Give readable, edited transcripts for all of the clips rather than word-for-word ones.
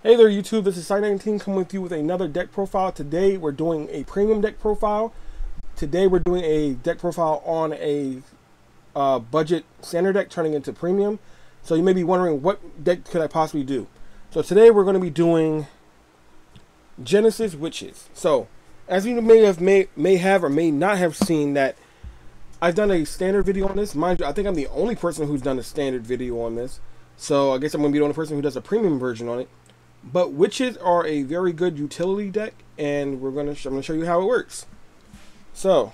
Hey there YouTube, this is Side19 coming with you with another deck profile. Today we're doing a premium deck profile. Today we're doing a deck profile on a budget standard deck turning into premium. So you may be wondering, what deck could I possibly do? So today we're going to be doing Genesis Witches. So as you may have or may not have seen, that I've done a standard video on this. Mind you, I think I'm the only person who's done a standard video on this. So I guess I'm going to be the only person who does a premium version on it. But witches are a very good utility deck, and I'm going to show you how it works. So,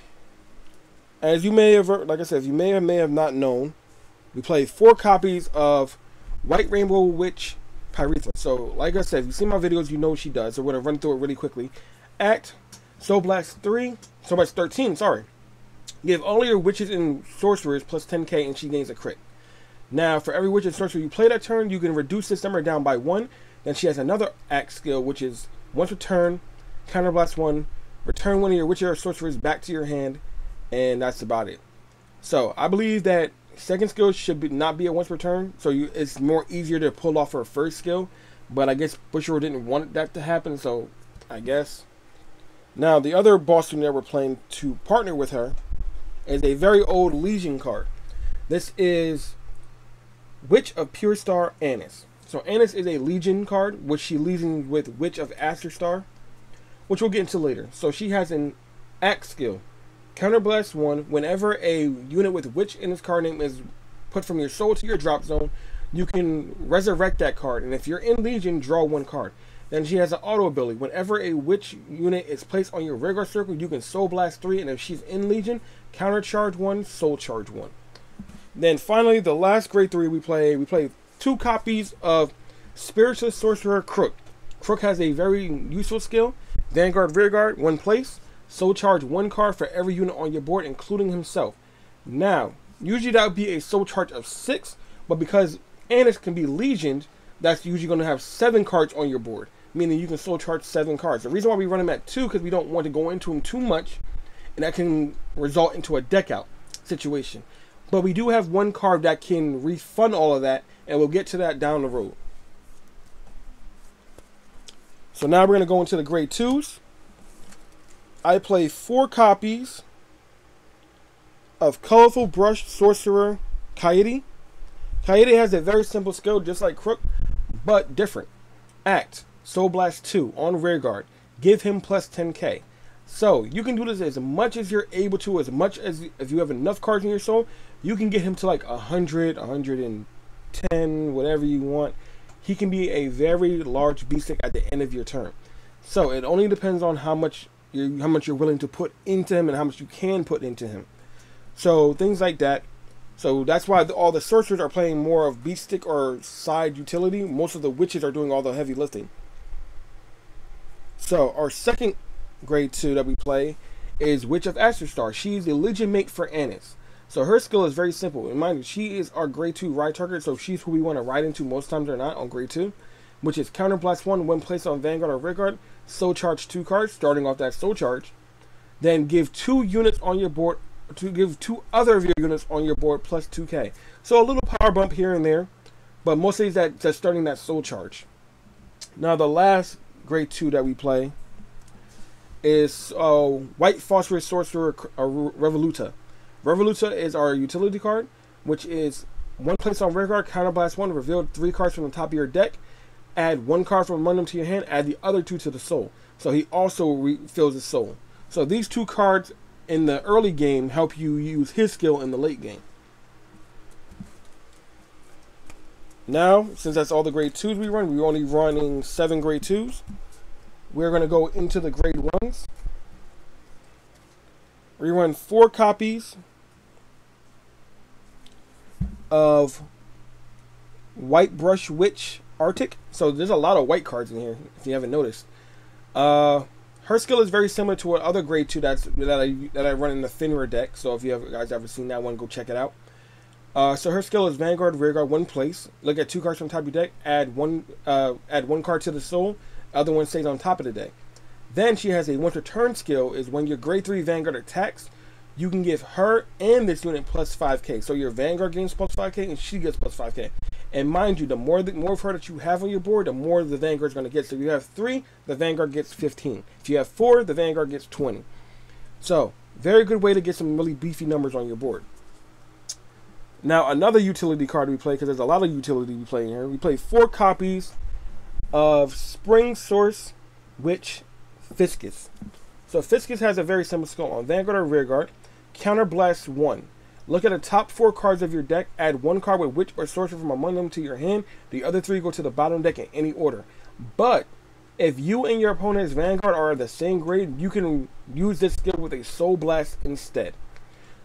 as you may have, like I said, you may have not known, we play 4 copies of White Rainbow Witch Pyretha. So, like I said, if you've seen my videos, you know what she does. So we're going to run through it really quickly. Act Soul Blast 13, sorry. Give all your witches and sorcerers plus 10k, and she gains a crit. Now, for every witch and sorcerer you play that turn, you can reduce this number down by 1. Then she has another act skill, which is once per turn, counterblast 1, return one of your witch or sorcerers back to your hand, and that's about it. So I believe that second skill should not be a once per turn, so it's more easier to pull off her first skill. But I guess Bushiroad didn't want that to happen, so I guess. Now the other boss team that we're playing to partner with her is a very old Legion card. This is Witch of Pure Star Annis. So Annis is a Legion card, which she legions with Witch of Aster Star, which we'll get into later. So she has an act skill, counterblast 1. Whenever a unit with Witch in its card name is put from your soul to your drop zone, you can resurrect that card. And if you're in Legion, draw 1 card. Then she has an auto ability. Whenever a Witch unit is placed on your rearguard circle, you can Soul Blast 3. And if she's in Legion, countercharge 1, Soul Charge 1. Then finally, the last grade 3 we play 2 copies of Spiritual Sorcerer Crook. Crook has a very useful skill. Vanguard, Rearguard, 1 place. Soul Charge 1 card for every unit on your board, including himself. Now, usually that would be a Soul Charge of 6, but because Annis can be Legioned, that's usually going to have 7 cards on your board, meaning you can Soul Charge 7 cards. The reason why we run him at 2, because we don't want to go into him too much, and that can result into a deck out situation. But we do have 1 card that can refund all of that, and we'll get to that down the road. So now we're going to go into the grade 2s. I play 4 copies of Colorful Brush Sorcerer Kaede. Kaede has a very simple skill, just like Crook, but different. Act Soul Blast 2 on Rearguard. Give him plus 10k. So you can do this as much as you're able to, as much as if you have enough cards in your soul, you can get him to like 100, 110, whatever you want. He can be a very large beast at the end of your turn. So it only depends on how much you're willing to put into him and how much you can put into him. So things like that. So that's why all the sorcerers are playing more of beast stick or side utility. Most of the witches are doing all the heavy lifting. So our second grade 2 that we play is Witch of Aster Star. She's a Legion mate for Annis. So her skill is very simple. And mind you, she is our grade 2 ride target, so she's who we want to ride into most times or not on grade 2, which is counterblast 1 when placed on Vanguard or Rearguard. Soul Charge 2 cards, starting off that Soul Charge. Then give 2 units on your board, to give 2 other of your units on your board plus 2k. So a little power bump here and there, but mostly that's starting that Soul Charge. Now the last grade 2 that we play is White Phosphorus Sorcerer Revoluta. Revoluta is our utility card, which is 1 place on Rearguard, counterblast 1, reveal 3 cards from the top of your deck, add 1 card from among them to your hand, add the other 2 to the soul. So he also refills his soul. So these 2 cards in the early game help you use his skill in the late game. Now, since that's all the grade 2s we run, we're only running 7 grade 2s. We're going to go into the grade 1s. We run 4 copies of White Brush Witch Arctic. So there's a lot of white cards in here, if you haven't noticed. Her skill is very similar to what other grade 2 that I run in the Finra deck. So if you guys ever seen that one, go check it out. So her skill is Vanguard, Rearguard, 1 place. Look at 2 cards from the top of your deck. Add one card to the soul. Other one stays on top of the deck. Then she has a winter turn skill, is when your grade 3 Vanguard attacks, you can give her and this unit plus 5k. So your Vanguard gains plus 5k and she gets plus 5k. And mind you, the more of her that you have on your board, the more the Vanguard's going to get. So if you have 3, the Vanguard gets 15. If you have 4, the Vanguard gets 20. So, very good way to get some really beefy numbers on your board. Now, another utility card we play, because there's a lot of utility we play in here. We play 4 copies of Spring Source Witch Fiscus. So Fiscus has a very simple skill on Vanguard or Rearguard. Counterblast 1. Look at the top 4 cards of your deck. Add 1 card with Witch or Sorcerer from among them to your hand. The other 3 go to the bottom deck in any order. But if you and your opponent's Vanguard are the same grade, you can use this skill with a Soul Blast instead.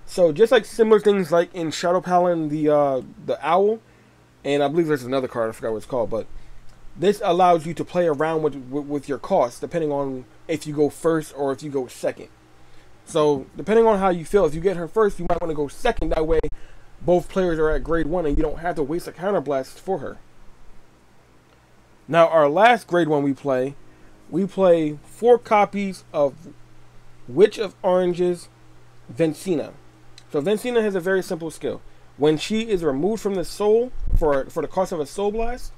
So just like similar things like in Shadow Paladin, the Owl, and I believe there's another card, I forgot what it's called, but this allows you to play around with your costs depending on if you go first or if you go second. So depending on how you feel, if you get her first, you might want to go second. That way both players are at grade 1 and you don't have to waste a counterblast for her. Now our last grade 1 we play 4 copies of Witch of Oranges Vencina. So Vencina has a very simple skill. When she is removed from the soul for the cost of a Soul Blast,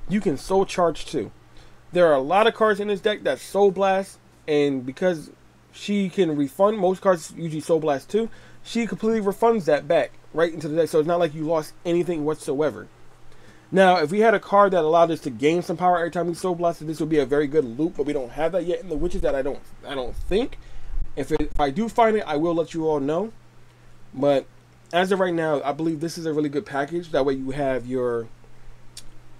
you can Soul Charge 2. There are a lot of cards in this deck that Soul Blast, and because she can refund, most cards usually Soul Blast 2, she completely refunds that back right into the deck, so it's not like you lost anything whatsoever. Now, if we had a card that allowed us to gain some power every time we Soul Blasted, this would be a very good loop, but we don't have that yet in the Witches. That I don't think. If I do find it, I will let you all know. But as of right now, I believe this is a really good package. That way you have your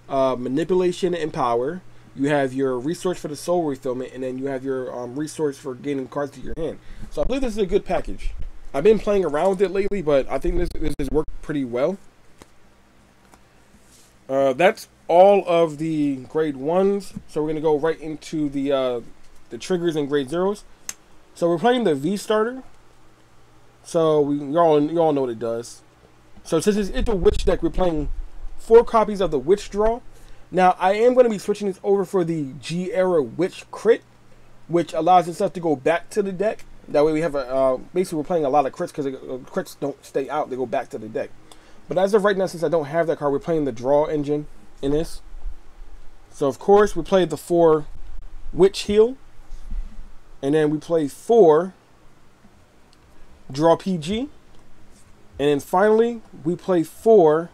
manipulation and power, you have your resource for the soul refillment, and then you have your resource for gaining cards to your hand. So I believe this is a good package. I've been playing around with it lately, but I think this has worked pretty well. That's all of the grade 1s. So we're going to go right into the triggers and grade 0s. So we're playing the V starter. So you all know what it does. So since it's a Witch deck, we're playing 4 copies of the Witch Draw. Now I am going to be switching this over for the G-Era Witch Crit, which allows itself to go back to the deck. That way we have basically we're playing a lot of crits because crits don't stay out, they go back to the deck. But as of right now, since I don't have that card, we're playing the draw engine in this. So of course we played the 4 Witch Heal, and then we play 4 Draw PG, and then finally we play 4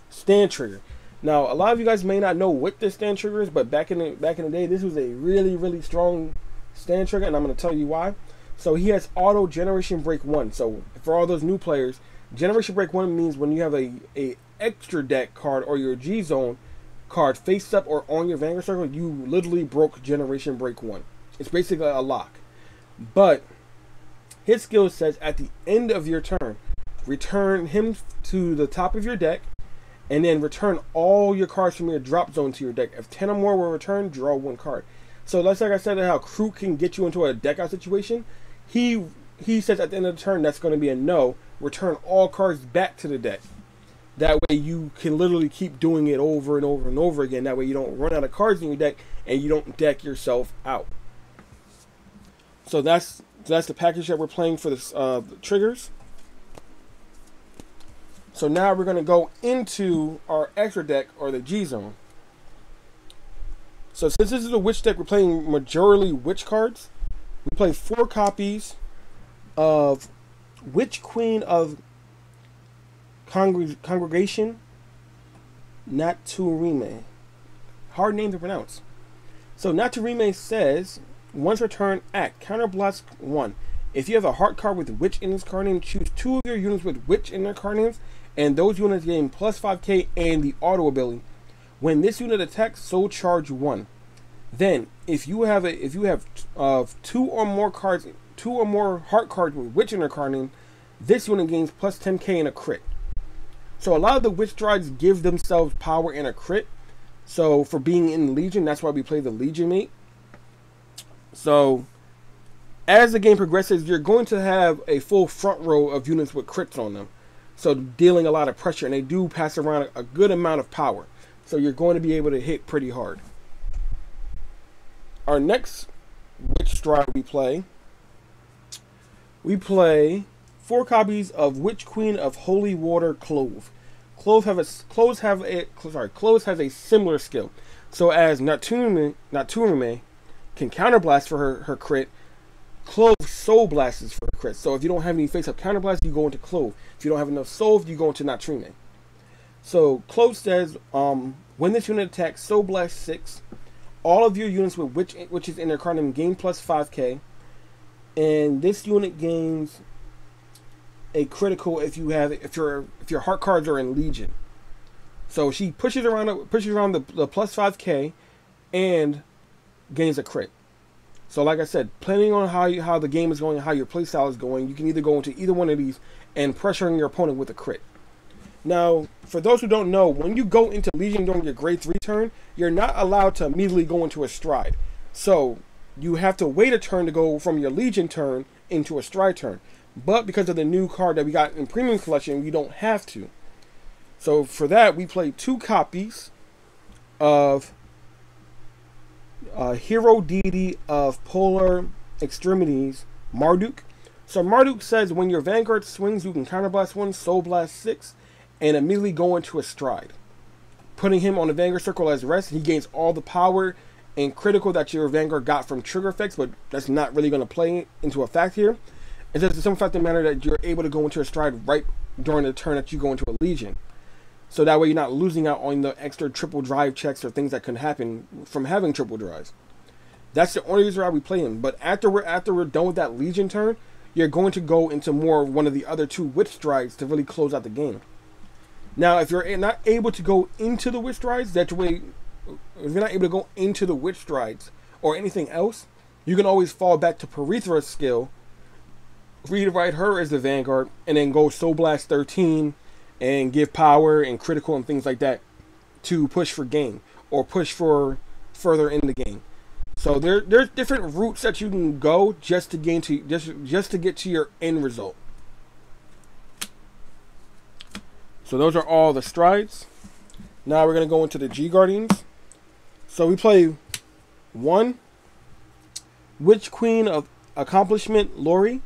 Stand Trigger. Now a lot of you guys may not know what this stand trigger is, but back in the day, this was a really strong stand trigger, and I'm going to tell you why. So he has auto Generation Break 1. So for all those new players, Generation Break 1 means when you have a extra deck card or your G Zone card face up or on your Vanguard circle, you literally broke Generation Break 1. It's basically a lock. But his skill says at the end of your turn, return him to the top of your deck, and then return all your cards from your drop zone to your deck. If 10 or more were returned, draw 1 card. So that's like I said, how Crew can get you into a deck out situation. He says at the end of the turn, that's going to be a no. Return all cards back to the deck. That way you can literally keep doing it over and over and over again. That way you don't run out of cards in your deck and you don't deck yourself out. So that's the package that we're playing for this the triggers. So now we're going to go into our extra deck, or the G Zone. So since this is a Witch deck, we're playing majorly Witch cards. We play 4 copies of Witch Queen of Congregation Naturime. Hard name to pronounce. So Naturime says, once returned, act. Counterblast 1. If you have a heart card with Witch in its card name, choose 2 of your units with Witch in their card names, and those units gain plus 5k and the auto ability. When this unit attacks, Soul Charge 1. Then, if you have 2 or more cards, 2 or more heart cards with Witch in their card name, this unit gains plus 10k and a crit. So a lot of the Witch droids give themselves power and a crit. So for being in Legion, that's why we play the Legion mate. So as the game progresses, you're going to have a full front row of units with crits on them. So dealing a lot of pressure, and they do pass around a good amount of power. So you're going to be able to hit pretty hard. Our next Witch droid we play 4 copies of Witch Queen of Holy Water Clove. Clothes has a similar skill. So as Natsume can counterblast for her crit, Clove soul blasts for her crit. So if you don't have any face up counterblast, you go into Clove. If you don't have enough soul, you go into Natsume. So Clove says, when this unit attacks, soul blast 6. All of your units with which is in their card name gain plus 5k, and this unit gains a critical if your heart cards are in Legion. So she pushes around the plus 5k and gains a crit. So like I said, depending on how the game is going, how your playstyle is going, you can either go into either one of these and pressuring your opponent with a crit. Now, for those who don't know, when you go into Legion during your grade 3 turn, you're not allowed to immediately go into a stride. So you have to wait a turn to go from your Legion turn into a stride turn. But because of the new card that we got in Premium Collection, we don't have to. So for that, we play 2 copies of Hero Deity of Polar Extremities, Marduk. So Marduk says when your Vanguard swings, you can counterblast 1, Soul Blast 6, and immediately go into a stride. Putting him on the Vanguard circle as rest, he gains all the power and critical that your Vanguard got from trigger effects, but that's not really going to play into effect here. It's just the simple fact of the matter that you're able to go into a stride right during the turn that you go into a Legion. So that way you're not losing out on the extra triple drive checks or things that can happen from having triple drives. That's the only reason why we play him. But after we're done with that Legion turn, you're going to go into more one of the other 2 Witch Strides to really close out the game. Now, if you're not able to go into the Witch Strides, that way, if you're not able to go into the Witch Strides or anything else, you can always fall back to Perithra's skill, rewrite her as the Vanguard, and then go Soul Blast 13 and give power and critical and things like that to push for game or push for further in the game. So there's different routes that you can go just to gain to just to get to your end result. So those are all the strides. Now we're going to go into the G Guardians. So we play 1 Witch Queen of Accomplishment, Lori.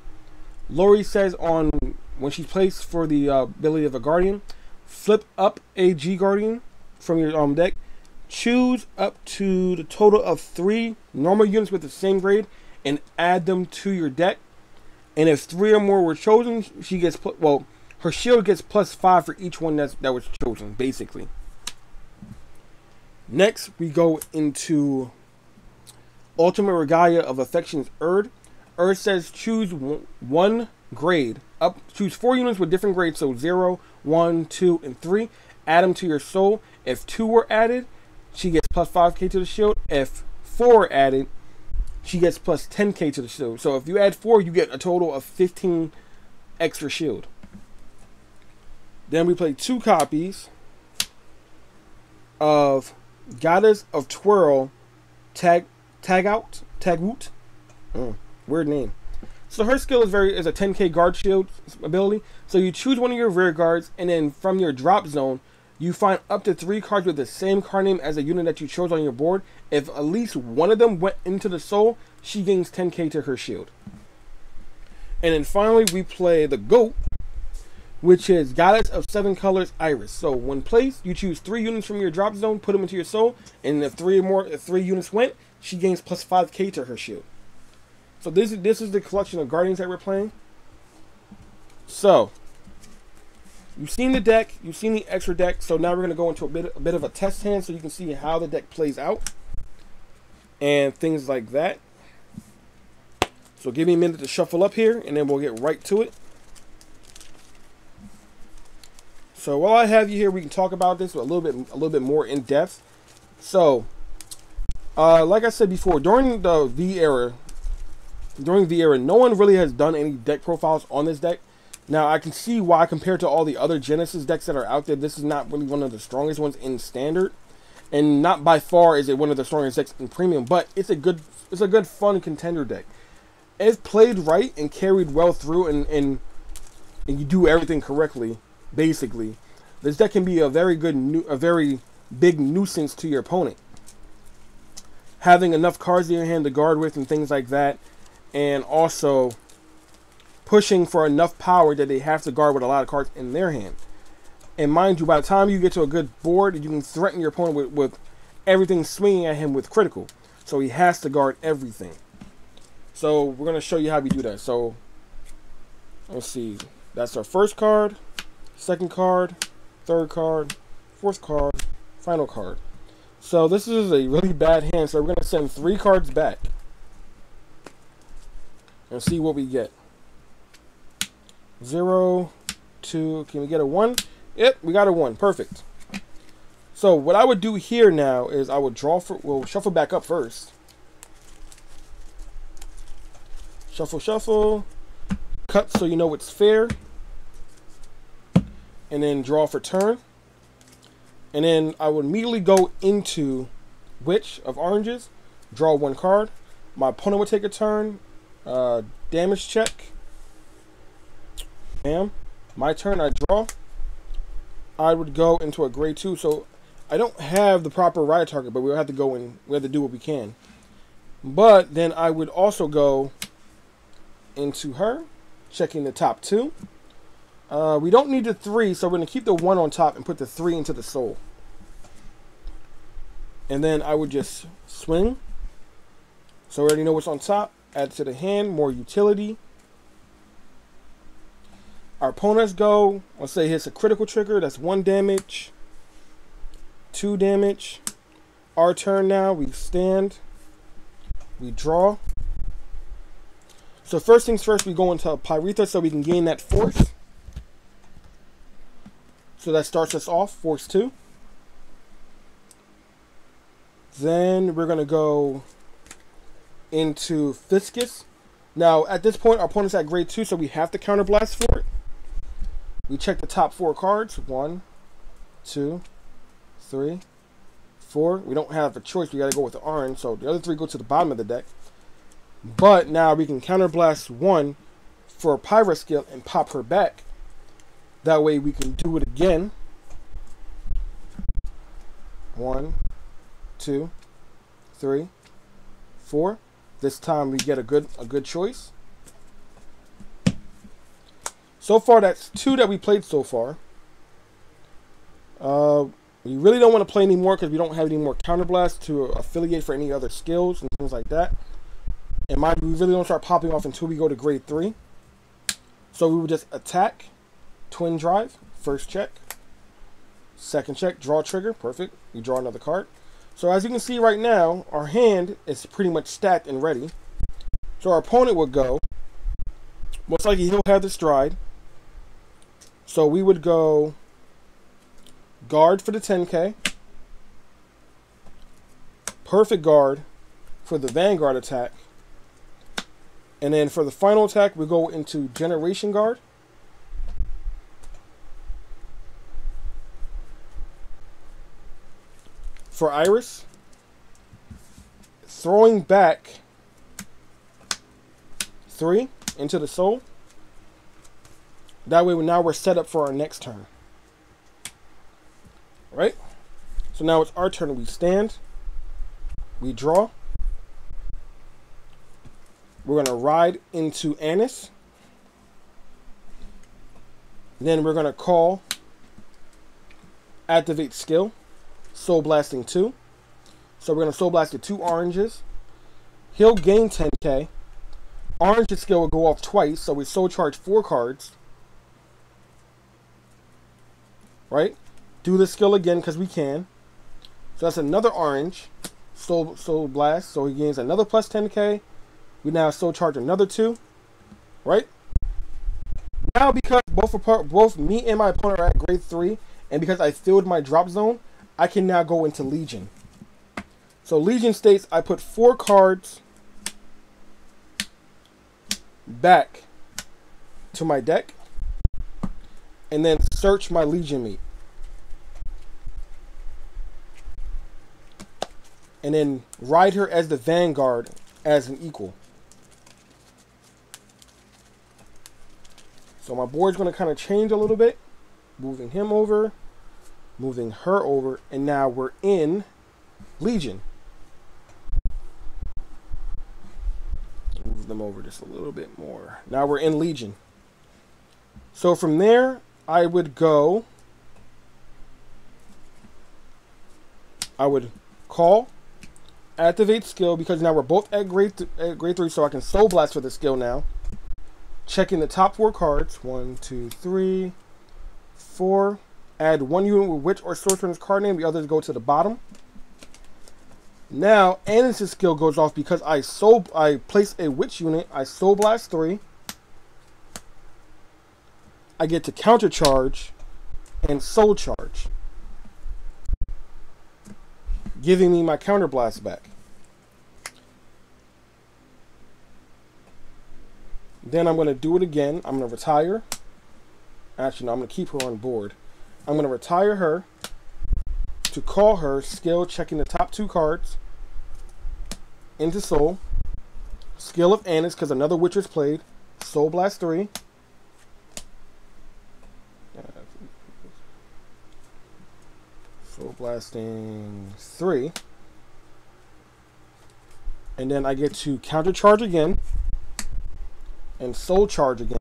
Lori says when she plays for the ability of a Guardian, flip up a G Guardian from your deck. Choose up to the total of 3 normal units with the same grade and add them to your deck. And if 3 or more were chosen, she gets her shield gets plus 5 for each one that was chosen, basically. Next, we go into Ultimate Regalia of Affection's Erd. Erd says choose 1 grade. Choose 4 units with different grades, so 0, 1, 2, and 3. Add them to your soul. If 2 were added, she gets plus 5k to the shield. If 4 were added, she gets plus 10k to the shield. So if you add 4, you get a total of 15 extra shield. Then we play 2 copies of Goddess of Twirl, Tagout. Weird name. So her skill is a 10k guard shield ability. So you choose one of your rear guards, and then from your drop zone, you find up to 3 cards with the same card name as a unit that you chose on your board. If at least one of them went into the soul, she gains 10k to her shield. And then finally, we play the GOAT, which is Goddess of 7 Colors, Iris. So when placed, you choose 3 units from your drop zone, put them into your soul, and if 3 units went, she gains plus 5k to her shield. So this is the collection of Guardians that we're playing. So you've seen the deck, you've seen the extra deck. So now we're going to go into a bit of a test hand, so you can see how the deck plays out and things like that. So give me a minute to shuffle up here, and then we'll get right to it. So while I have you here, we can talk about this a little bit more in depth. So, like I said before, during the V era, no one really has done any deck profiles on this deck. Now I can see why, compared to all the other Genesis decks that are out there, this is not really one of the strongest ones in Standard, and not by far is it one of the strongest decks in Premium. But it's a good fun contender deck. If played right and carried well through, and you do everything correctly. Basically, this deck can be a very big nuisance to your opponent. Having enough cards in your hand to guard with and things like that, and also pushing for enough power that they have to guard with a lot of cards in their hand. And mind you, by the time you get to a good board, you can threaten your opponent with everything swinging at him with critical. So he has to guard everything. So we're going to show you how we do that. So let's see. That's our first card, second card, third card, fourth card, final card. So this is a really bad hand. So we're going to send 3 cards back and see what we get. 0, 2. Can we get a 1? Yep, we got a 1. Perfect. So what I would do here now is I would we'll shuffle back up first. Shuffle, shuffle. Cut so you know it's fair. And then draw for turn. And then I would immediately go into Witch of Oranges. Draw 1 card. My opponent would take a turn. Damage check. Bam. My turn, I draw. I would go into a grade 2. So I don't have the proper riot target, but we'll have to go in. We have to do what we can. But then I would also go into her, checking the top 2. We don't need the 3, so we're going to keep the 1 on top and put the 3 into the soul. And then I would just swing. So we already know what's on top. Add to the hand, more utility. Our opponents go, let's say hits a critical trigger, that's 1 damage, 2 damage. Our turn now, we stand, we draw. So first things first, we go into Pyretha so we can gain that force. So that starts us off, force 2. Then we're going to go into Fiscus. Now, at this point, our opponent's at grade 2, so we have to counterblast for it. We check the top 4 cards. 1, 2, 3, 4. We don't have a choice. We got to go with the orange, so the other 3 go to the bottom of the deck. But now we can counterblast 1 for a Pyra skill and pop her back. That way we can do it again. 1, 2, 3, 4. This time we get a good choice. So far, that's 2 that we played so far. We really don't want to play anymore because we don't have any more counterblast to affiliate for any other skills and things like that. And mind you, we really don't start popping off until we go to grade 3. So we would just attack, twin drive, first check, second check, draw trigger, perfect. We draw another card. So as you can see right now, our hand is pretty much stacked and ready. So our opponent would go, most likely he'll have the stride. So we would go guard for the 10k, perfect guard for the Vanguard attack, and then for the final attack we go into Generation Guard. For Iris, throwing back 3 into the soul. That way now we're set up for our next turn. Right? So now it's our turn. We stand. We draw. We're going to ride into Annis. Then we're going to call activate skill. Soul Blasting 2. So we're going to Soul Blast the 2 oranges. He'll gain 10k. Orange skill will go off twice, so we Soul Charge 4 cards. Right? Do the skill again because we can. So that's another orange. Soul Blast. So he gains another plus 10k. We now Soul Charge another 2. Right? Now because both me and my opponent are at grade 3, and because I filled my drop zone, I can now go into Legion. So Legion states I put 4 cards back to my deck and then search my Legion meat. And then ride her as the Vanguard as an equal. So my board's going to kind of change a little bit. Moving him over. Moving her over. And now we're in Legion. Move them over just a little bit more. Now we're in Legion. So from there, I would go I would call, activate skill, because now we're both at grade 3, so I can Soul Blast for the skill now. Checking the top 4 cards. 1, 2, 3, 4. Add 1 unit with witch or sorcerer's card name. The others go to the bottom. Now, Anis's skill goes off because I place a witch unit. I Soul Blast 3. I get to counter charge and soul charge, giving me my counter blast back. Then I'm going to do it again. I'm going to retire. Actually, no, I'm going to keep her on board. I'm going to retire her to call her skill, checking the top 2 cards into soul. Skill of Anis, because another Witcher's played. Soul Blast 3. Soul Blasting 3. And then I get to counter charge again and soul charge again.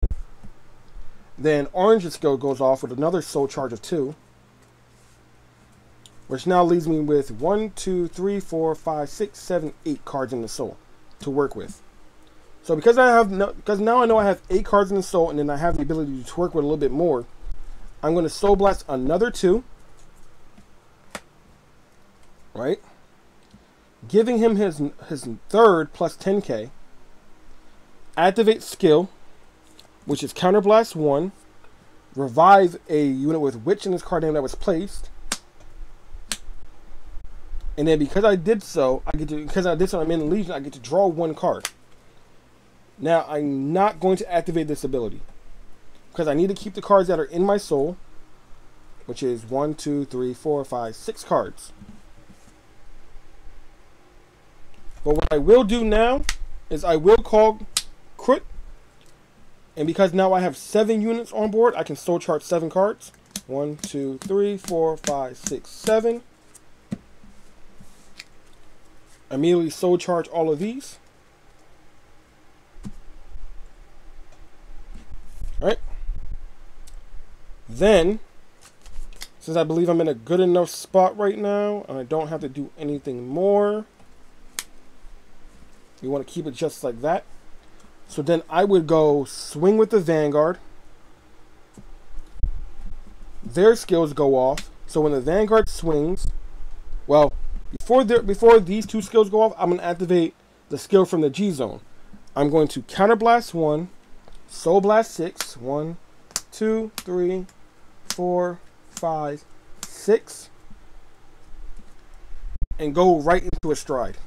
Then Orange's skill goes off with another soul charge of 2, which now leaves me with 1, 2, 3, 4, 5, 6, 7, 8 cards in the soul to work with. So because now I know I have 8 cards in the soul, and then I have the ability to work with a little bit more, I'm going to Soul Blast another 2. Right? Giving him his third plus 10k. Activate skill, which is Counter Blast 1. Revive a unit with witch in his card name that was placed. And then because I did so, I'm in Legion, I get to draw 1 card. Now I'm not going to activate this ability, because I need to keep the cards that are in my soul, which is 1, 2, 3, 4, 5, 6 cards. But what I will do now is I will call Crit. And because now I have 7 units on board, I can soul charge 7 cards. 1, 2, 3, 4, 5, 6, 7. Immediately soul charge all of these. Alright. Then, since I believe I'm in a good enough spot right now, and I don't have to do anything more, you want to keep it just like that. So then I would go swing with the Vanguard. Their skills go off. So when the Vanguard swings, well, before these 2 skills go off, I'm going to activate the skill from the G zone. I'm going to Counter Blast 1, Soul Blast 6, 1, 2, 3, 4, 5, 6, and go right into a stride.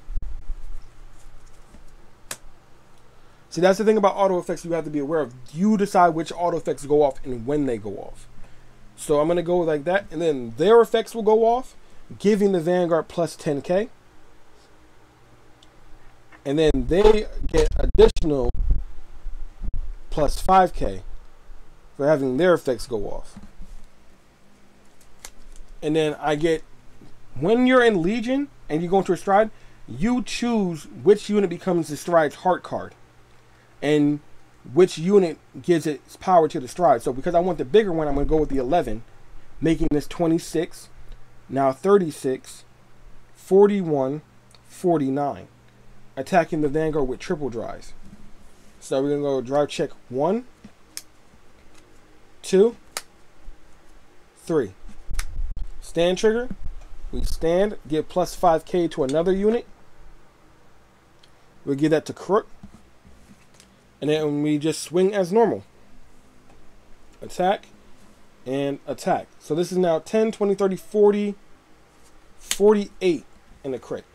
See, that's the thing about auto effects you have to be aware of. You decide which auto effects go off and when they go off. So I'm going to go like that, and then their effects will go off, giving the Vanguard plus 10k. And then they get additional plus 5k for having their effects go off. And then I get, when you're in Legion and you go into a stride, you choose which unit becomes the stride's heart card, and which unit gives its power to the stride. So because I want the bigger one, I'm going to go with the 11, making this 26, now 36, 41, 49, attacking the Vanguard with triple drives. So we're going to go drive check 1, 2, 3. Stand trigger. We stand, give plus 5k to another unit. We'll give that to Crook. And then we just swing as normal. Attack and attack. So this is now 10, 20, 30, 40, 48 in the crit.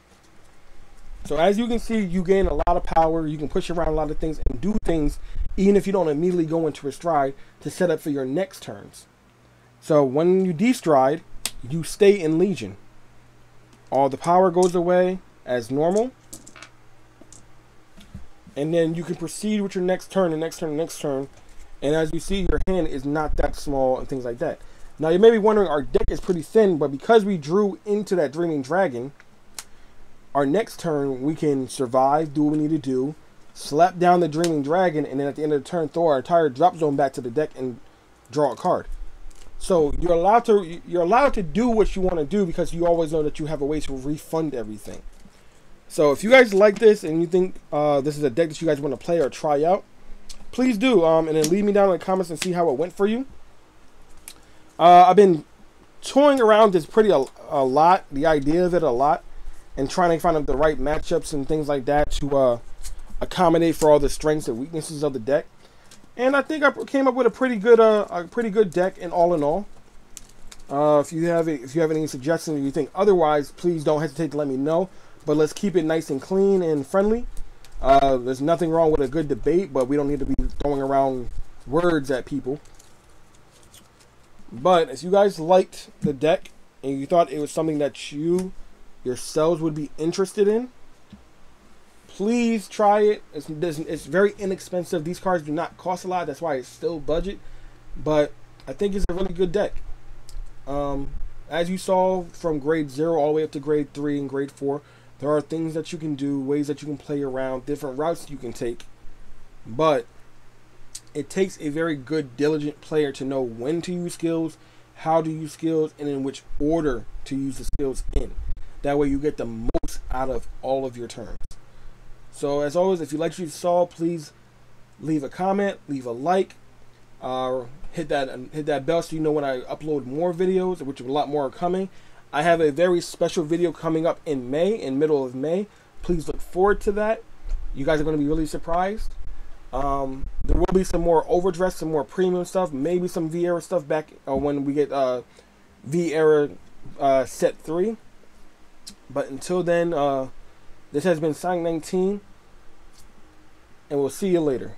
So as you can see, you gain a lot of power. You can push around a lot of things and do things even if you don't immediately go into a stride to set up for your next turns. So when you destride, you stay in Legion. All the power goes away as normal. And then you can proceed with your next turn, the next turn, the next turn. And as you see, your hand is not that small and things like that. Now you may be wondering, our deck is pretty thin, but because we drew into that Dreaming Dragon, our next turn we can survive, do what we need to do, slap down the Dreaming Dragon, and then at the end of the turn throw our entire drop zone back to the deck and draw a card. So you're allowed to do what you want to do because you always know that you have a way to refund everything. So if you guys like this and you think this is a deck that you guys want to play or try out, please do. And then leave me down in the comments and see how it went for you. I've been toying around this a lot, the idea of it a lot, and trying to find the right matchups and things like that to accommodate for all the strengths and weaknesses of the deck. And I think I came up with a pretty good deck in all. If you have any suggestions or you think otherwise, please don't hesitate to let me know. But let's keep it nice and clean and friendly. There's nothing wrong with a good debate, but we don't need to be throwing around words at people. But if you guys liked the deck and you thought it was something that you yourselves would be interested in, please try it. It's very inexpensive. These cards do not cost a lot. That's why it's still budget. But I think it's a really good deck. As you saw from grade 0 all the way up to grade 3 and grade 4, there are things that you can do, ways that you can play around, different routes you can take. But it takes a very good, diligent player to know when to use skills, how to use skills, and in which order to use the skills in. That way you get the most out of all of your turns. So as always, if you liked what you saw, please leave a comment, leave a like, hit that bell so you know when I upload more videos, which a lot more are coming. I have a very special video coming up in May, in middle of May. Please look forward to that. You guys are going to be really surprised. There will be some more overdress, some more premium stuff, maybe some V-Era stuff back when we get V-Era set 3. But until then, this has been Sonic 19, and we'll see you later.